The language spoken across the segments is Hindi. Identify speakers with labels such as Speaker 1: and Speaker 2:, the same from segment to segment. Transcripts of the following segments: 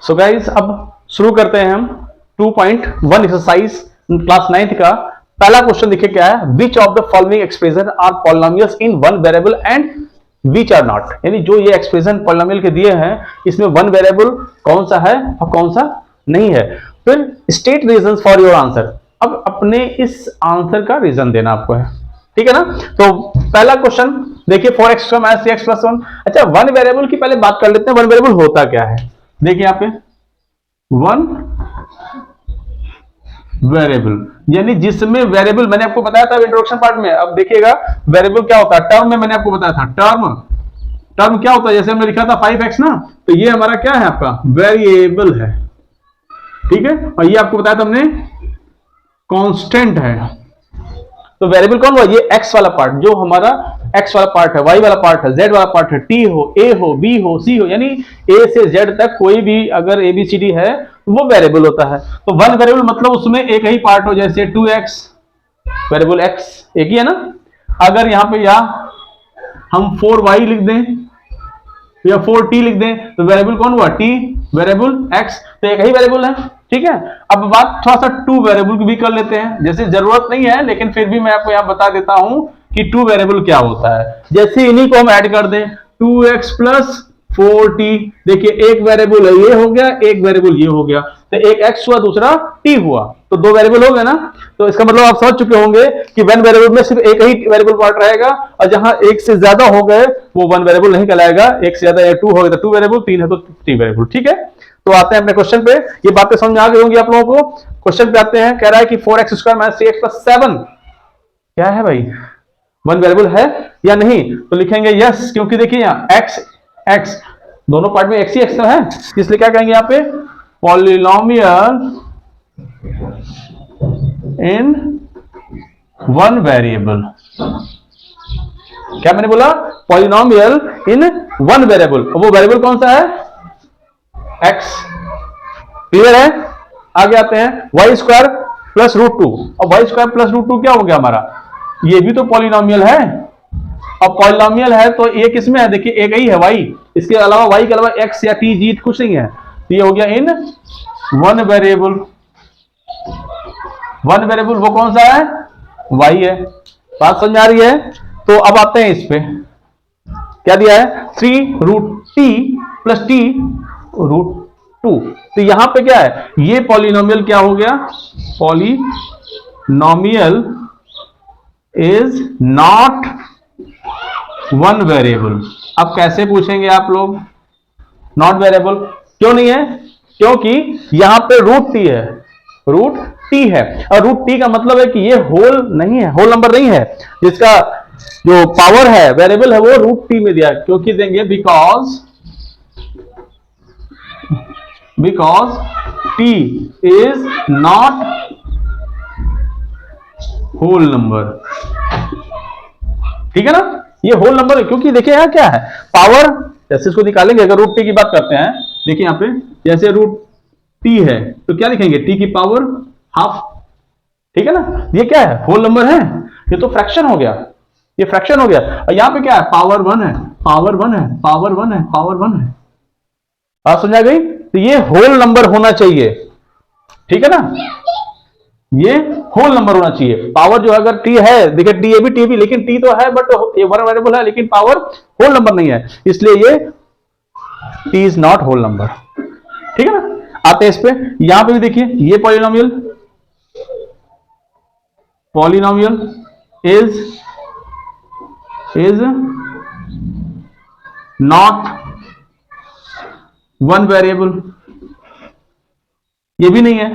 Speaker 1: सो गाइस अब शुरू करते हैं हम 2.1 एक्सरसाइज क्लास 9th का। पहला क्वेश्चन देखिए क्या है, which of the following expression are polynomials in one variable and which are not. यानी जो ये एक्सप्रेशन पॉलिनोमियल के दिए हैं इसमें वन वेरिएबल कौन सा है और कौन सा नहीं है। फिर state reasons for your answer, अब अपने इस आंसर का रीजन देना आपको है, ठीक है ना। तो पहला क्वेश्चन देखिए 4x² - 3x + 1। अच्छा, वन वेरिएबल की पहले बात कर लेते हैं, वन वेरिएबल होता क्या है। देखिए यहाँ पे वन वेरिएबल यानी जिसमें वेरिएबल मैंने आपको बताया था इंट्रोडक्शन पार्ट में। अब देखिएगा वेरिएबल क्या होता है, टर्म में मैंने आपको बताया था टर्म क्या होता है, जैसे हमने लिखा था 5x ना, तो ये हमारा क्या है, आपका वेरिएबल है, ठीक है। और ये आपको बताया था हमने कांस्टेंट है। तो वेरिएबल कौन हुआ, ये x वाला पार्ट, जो हमारा x वाला पार्ट है, y वाला पार्ट है, z वाला पार्ट है, t हो, a हो, b हो, c हो, यानी a से z तक कोई भी अगर abcd है तो वो वेरिएबल होता है। तो वन वेरिएबल मतलब उसमें एक ही पार्ट हो, जैसे 2x वेरिएबल x एक ही है ना। अगर यहाँ पे या हम 4y लिख दें या 4t लिख दें तो वेरिएबल कौन हुआ, t वेरिएबल x, तो एक ही वेरिएबल है, ठीक है। अब बात थोड़ा सा टू वेरिएबल की भी कर लेते हैं, जैसे जरूरत नहीं है लेकिन फिर भी मैं आपको यहां बता देता हूं कि टू वेरिएबल क्या होता है। जैसे इन्हीं को हम ऐड कर दें 2x + 4t, देखिए एक वेरिएबल ये हो गया, एक वेरिएबल ये हो गया, तो एक x हुआ दूसरा t हुआ, तो दो वेरिएबल हो गए ना। तो इसका मतलब आप समझ चुके होंगे कि वन वेरिएबल में सिर्फ एक ही वेरिएबल पार्ट रहेगा, और जहां एक से ज्यादा हो गए वो वन वेरिएबल नहीं कहलाएगा, एक से ज्यादा या टू हो गया तो टू वेरिएबल, तीन है तो थ्री वेरिएबल, ठीक है। तो आते हैं अपने क्वेश्चन पे, ये बातें समझ में आ गई होंगी आप लोगों को। क्वेश्चन पे आते हैं, कह रहा है कि 4x² - 3x + 7 क्या है भाई, वन वेरिएबल है या नहीं। तो लिखेंगे यस, क्योंकि देखिए यहाँ x दोनों पार्ट में x ही x है, इसलिए क्या कहेंगे यहाँ पे, पॉलिनोमियल इन वन वेरिएबल। क्या मैंने बोला, पॉलिनोमियल इन वन वेरिएबल, वो वेरिएबल कौन सा है, x, क्लियर है। आगे आते हैं y² + √2, और y² + √2 क्या हो गया हमारा, ये भी तो पॉलिनोमियल है, और पॉलिनोमियल है तो ये किसमें है, देखिए एक ही है y, इसके अलावा y के अलावा x या t g कुछ नहीं है, तो ये हो गया इन वन वेरिएबल। वन वेरिएबल वो कौन सा है, y है, बात समझ आ रही है। तो अब आते हैं इस पे, क्या दिया है 3√t + t √2, तो यहां पे क्या है, ये पॉलिनोमियल क्या हो गया, polynomial is not one variable. अब कैसे पूछेंगे आप लोग, नॉट वेरिएबल क्यों नहीं है, क्योंकि यहां पे √t है, √t है, और √t का मतलब है कि ये होल नहीं है, होल नंबर नहीं है, जिसका जो पावर है वेरिएबल है वो √t में दिया, क्योंकि देंगे because t is not whole number, ठीक है ना, ये होल नंबर है, क्योंकि देखिए यहाँ क्या है, पावर जैसे इसको निकालेंगे, अगर √t की बात करते हैं, देखिए यहाँ पे जैसे √t है तो क्या लिखेंगे, t की पावर हाफ, ठीक है ना, ये क्या है, होल नंबर है, ये तो फ्रैक्शन हो गया, ये फ्रैक्शन हो गया, और यहाँ पे क्या है, पावर 1 है, पावर 1 है, पावर 1 है, पावर 1 है, बात समझ आ गई। तो ये होल नंबर होना चाहिए, ठीक है ना, ये होल नंबर होना चाहिए। पावर जो अगर t है, देखिए t भी t भी, लेकिन t तो है बट ये वन वेरिएबल है, लेकिन पावर होल नंबर नहीं है, इसलिए ये t is not whole number, ठीक है ना। आते हैं इस पे, यहां पे भी देखिए ये polynomial is not one variable, ये भी नहीं है,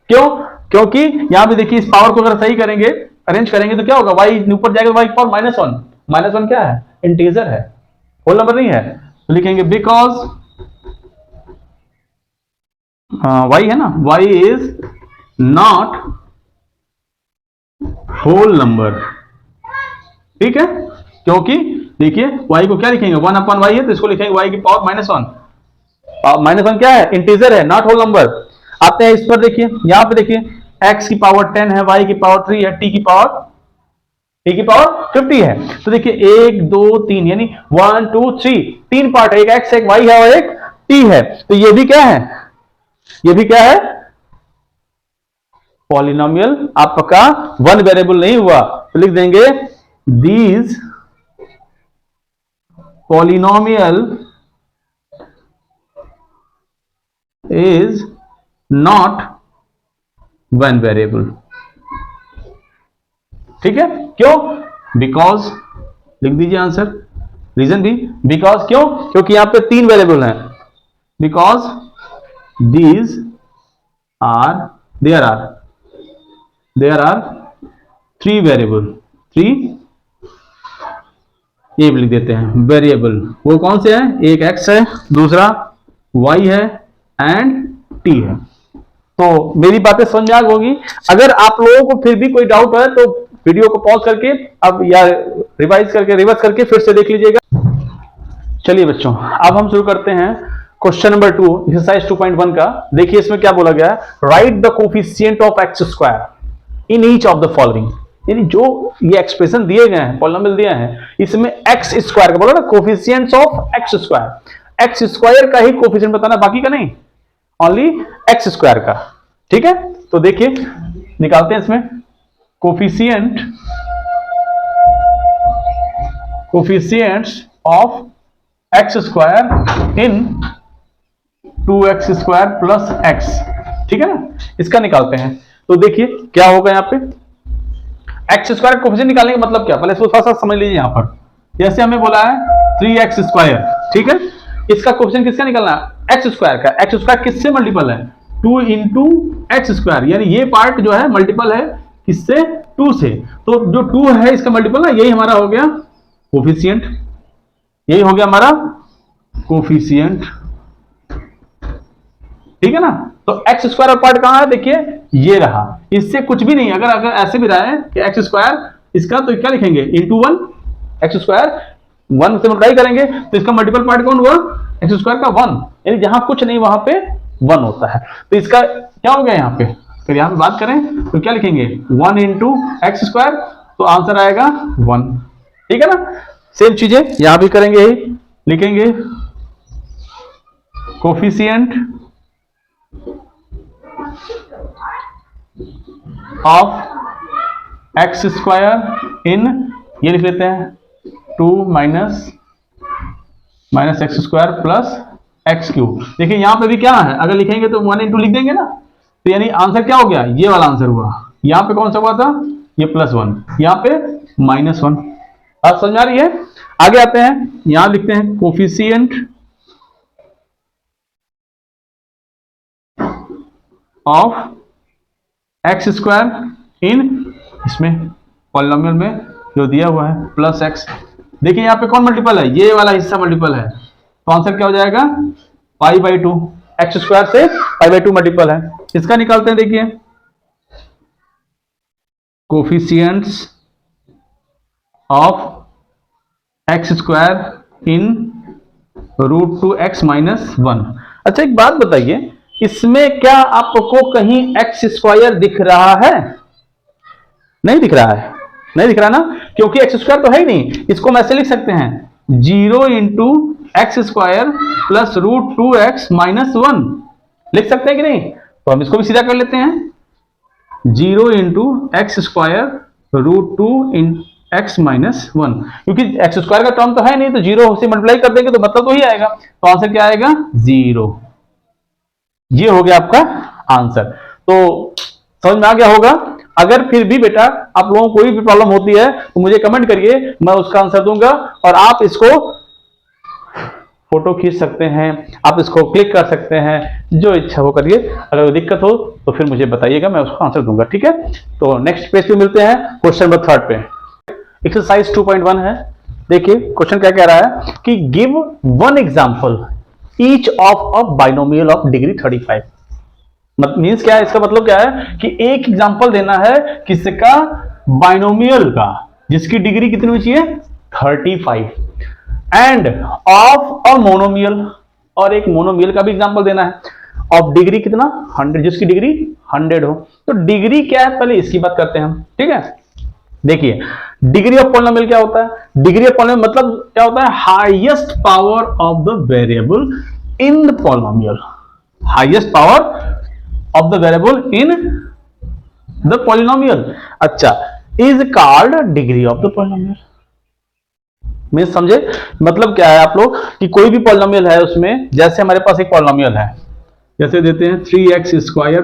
Speaker 1: क्यों, क्योंकि यहां पे देखिए इस पावर को अगर सही करेंगे, अरेंज करेंगे तो क्या होगा, y ऊपर जाएगा, y पावर -1 क्या है, इंटीजर है, होल नंबर नहीं है, तो लिखेंगे बिकॉज y है ना, y is not whole number, ठीक है, क्योंकि देखिए y को क्या लिखेंगे, 1/y है, तो इसको लिखेंगे y की पावर -1, -1 क्या है, इंटीजर है, नॉट होल नंबर। आते हैं इस पर, देखिए यहां पे देखिए x की पावर 10 है, y की पावर 3 है, t की पावर 50 है, तो देखिए 1 2 3 यानी 1 2 3 तीन पार्ट है, एक x एक y है और एक t है, तो ये भी क्या है, ये भी क्या है, पॉलिनोमियल आपका वन वेरिएबल नहीं हुआ, तो लिख देंगे these polynomial is not one variable. ठीक है, क्यों? बिकॉज, लिख दीजिए आंसर, रीजन भी बिकॉज, क्यों? क्योंकि यहां पे 3 वेरिएबल हैं, because these are there are 3 variable, 3 ये भी लिख देते हैं वेरिएबल। वो कौन से हैं? एक x है, दूसरा y है एंड t है। तो मेरी बातें समझ में आ होगी। अगर आप लोगों को फिर भी कोई डाउट है तो वीडियो को पॉज करके अब या रिवाइज करके रिवर्स करके फिर से देख लीजिएगा। चलिए बच्चों, अब हम शुरू करते हैं क्वेश्चन नंबर 2 एक्सरसाइज 2.1 का। देखिए इसमें क्या बोला गया है, right the coefficient of x square in each of the following. यानी जो ये एक्सप्रेशन दिए गए हैं, पॉलिनोमियल दिए हैं, इसमें एक्स स्क्वायर का बोला ना, coefficients of x square, x square का ही कोफिशिएंट बताना, बाकी का नहीं, ओनली एक्स स्क्वायर का। ठीक है, तो देखिए निकालते हैं इसमें coefficients of x square in 2x square plus x. ठीक है ना, इसका निकालते हैं। तो देखिए क्या होगा, यहां पे एक्स स्क्वायर कोफिशिएंट निकालने का मतलब क्या, पहले इसको थोड़ा सा समझ लीजिए। यहां पर जैसे हमें बोला है 3x स्क्वायर, ठीक है, इसका कोफिशिएंट किसका निकालना है, एक्स स्क्वायर का। एक्स स्क्वायर किससे मल्टीपल है, 2 इंटू एक्स स्क्वायर, यानी ये पार्ट जो है मल्टीपल है किससे, 2 से। तो जो 2 है इसका मल्टीपल ना, यही हमारा हो गया कोफिशिएंट, यही हो गया हमारा कोफिशिएंट। ठीक है ना, तो एक्स स्क्वायर पार्ट कहां है, देखिए ये रहा, इससे कुछ भी नहीं। अगर ऐसे भी रहा है कि एक्स स्क्वायर इसका, तो क्या लिखेंगे, इंटू 1, एक्स स्क्वायर 1 से मल्टीप्लाई करेंगे तो इसका मल्टीपल पार्ट कौन हुआ, एक्स स्क्वायर का 1, यानी जहां कुछ नहीं वहां पे 1 होता है। तो इसका क्या हो गया यहाँ पे, अगर यहां पे बात करें तो क्या लिखेंगे, 1 इंटू एक्स स्क्वायर, तो आंसर आएगा 1। ठीक है ना, सेम चीजें यहां भी करेंगे, ही लिखेंगे कोफिशिएंट ऑफ एक्स स्क्वायर इन, ये लिख लेते हैं 2 minus x square plus x cube. देखिए यहां पे भी क्या है, अगर लिखेंगे तो 1 इंटू लिख देंगे ना, तो यानी आंसर क्या हो गया, ये वाला आंसर हुआ। यहां पे कौन सा हुआ था, ये +1, यहां पे -1। बात समझ में आ रही है। आगे आते हैं, यहां लिखते हैं कोफिशिएंट ऑफ एक्स स्क्वायर इन, इसमें पॉलिनोमियल में जो दिया हुआ है प्लस एक्स। देखिए यहां पे कौन मल्टीपल है, ये वाला हिस्सा मल्टीपल है, तो आंसर क्या हो जाएगा, π/2। एक्स स्क्वायर से π/2 मल्टीपल है, इसका निकालते हैं। देखिए coefficients of x square in √2x - 1। अच्छा एक बात बताइए, इसमें क्या आपको कहीं एक्स स्क्वायर दिख रहा है, नहीं दिख रहा है, नहीं दिख रहा ना, क्योंकि एक्स स्क्वायर तो है ही नहीं। इसको हम ऐसे लिख सकते हैं 0 into x square plus √2x - 1 लिख सकते हैं कि नहीं। तो हम इसको भी सीधा कर लेते हैं, 0 इंटू एक्स स्क्वायर √2x - 1, क्योंकि एक्स स्क्वायर का टर्म तो है नहीं, तो 0 से मल्टीप्लाई कर देंगे तो मतलब तो ही आएगा, तो आंसर क्या आएगा, 0। ये हो गया आपका आंसर। तो समझ में आ गया होगा। अगर फिर भी बेटा आप लोगों को कोई भी प्रॉब्लम होती है तो मुझे कमेंट करिए, मैं उसका आंसर दूंगा। और आप इसको फोटो खींच सकते हैं, आप इसको क्लिक कर सकते हैं, जो इच्छा वो करिए। अगर कोई दिक्कत हो तो फिर मुझे बताइएगा, मैं उसका आंसर दूंगा। ठीक है, तो नेक्स्ट पेज पे मिलते हैं, क्वेश्चन नंबर 3 पे। एक्सरसाइज 2.1 है। देखिए क्वेश्चन क्या कह रहा है कि give 1 example each of a binomial of degree 35। Means क्या है, इसका मतलब क्या है कि एक एग्जांपल देना है किसका, बाइनोमियल का, जिसकी डिग्री कितनी होनी चाहिए, 35, एंड ऑफ अ मोनोमियल, और एक मोनोमियल का भी एग्जांपल देना है ऑफ डिग्री कितना, 100, जिसकी डिग्री 100 हो। तो डिग्री क्या है, पहले इसकी बात करते हैं हम। ठीक है, देखिए डिग्री ऑफ पॉलिनोमियल क्या होता है, डिग्री ऑफ पॉलिनोमियल मतलब क्या होता है, highest power of the variable in the polynomial, highest power of the variable in the polynomial. अच्छा, is called degree of the polynomial. मैं समझे मतलब क्या है आप लोग कि कोई भी पॉलिनोमियल है उसमें, जैसे हमारे पास एक पॉलिनोमियल है, जैसे देते हैं 3x²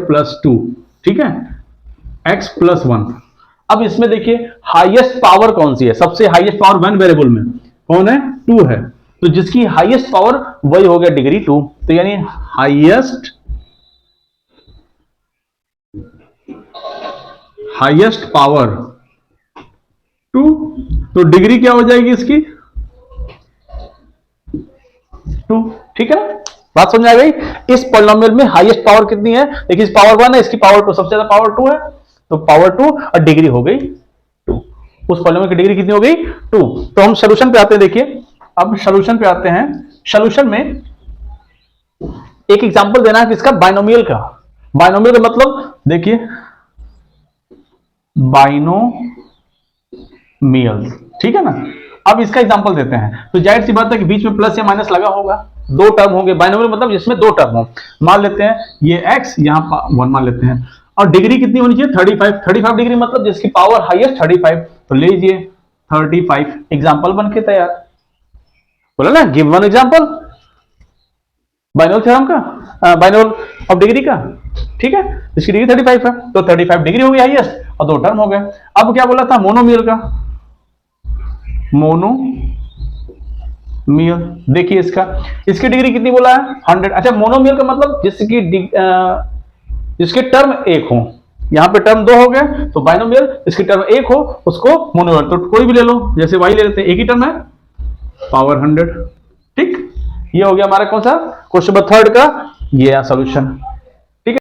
Speaker 1: + 2, ठीक है, x + 1। अब इसमें देखिए हाईएस्ट पावर कौन सी है, सबसे हाईएस्ट पावर वन वेरिएबल में कौन है, 2 है, तो जिसकी हाईएस्ट पावर वही हो गया डिग्री 2। तो यानी हाईएस्ट पावर 2, तो डिग्री क्या हो जाएगी इसकी 2, ठीक है ना, बात समझ आ गई। इस पॉलिनोमियल में हाईएस्ट पावर कितनी है, देखिए इस पावर 1 है, इसकी पावर 2, सबसे ज्यादा पावर 2 है, तो पावर 2 और डिग्री हो गई 2। उस पॉलिनोमियल की डिग्री कितनी हो गई 2। तो हम सॉल्यूशन पे आते हैं, देखिए अब सॉल्यूशन पे आते हैं। सॉल्यूशन में एक एग्जांपल देना है किसका, बाइनोमियल का। बाइनोमियल का मतलब देखिए बाइनोमियल, ठीक है ना। अब इसका एग्जांपल देते हैं, तो जाहिर सी बात है कि बीच में प्लस या माइनस लगा होगा, दो टर्म होंगे। बाइनोमियल मतलब जिसमें दो टर्म हो, मान लेते हैं ये x यहां 1 मान लेते हैं, और डिग्री कितनी होनी चाहिए 35 डिग्री, मतलब जिसकी पावर हाईएस्ट 35, तो ले लीजिए 35। एग्जांपल बन के तैयार, बोला ना give one example binomial theorem का, बाइनोमियल ऑफ डिग्री का, ठीक है। इसकी डिग्री 35 है, तो 35 डिग्री हो गई हाईएस्ट और दो टर्म हो गए। अब क्या बोला था, मोनोमियल का, मोनोमियल देखिए इसकी डिग्री कितनी बोला है 100। अच्छा, मोनोमियल का मतलब जिसके टर्म एक हो, यहां पे टर्म दो हो गए, तो बाइनोमियल इसकी टर्म एक हो उसको मोनोमियल, तो कोई भी ले लो, जैसे y ले लेते हैं, एक ही टर्म है, पावर 100, ठीक। ये हो गया हमारा कौन सा क्वेश्चन नंबर 3 का ये सॉल्यूशन।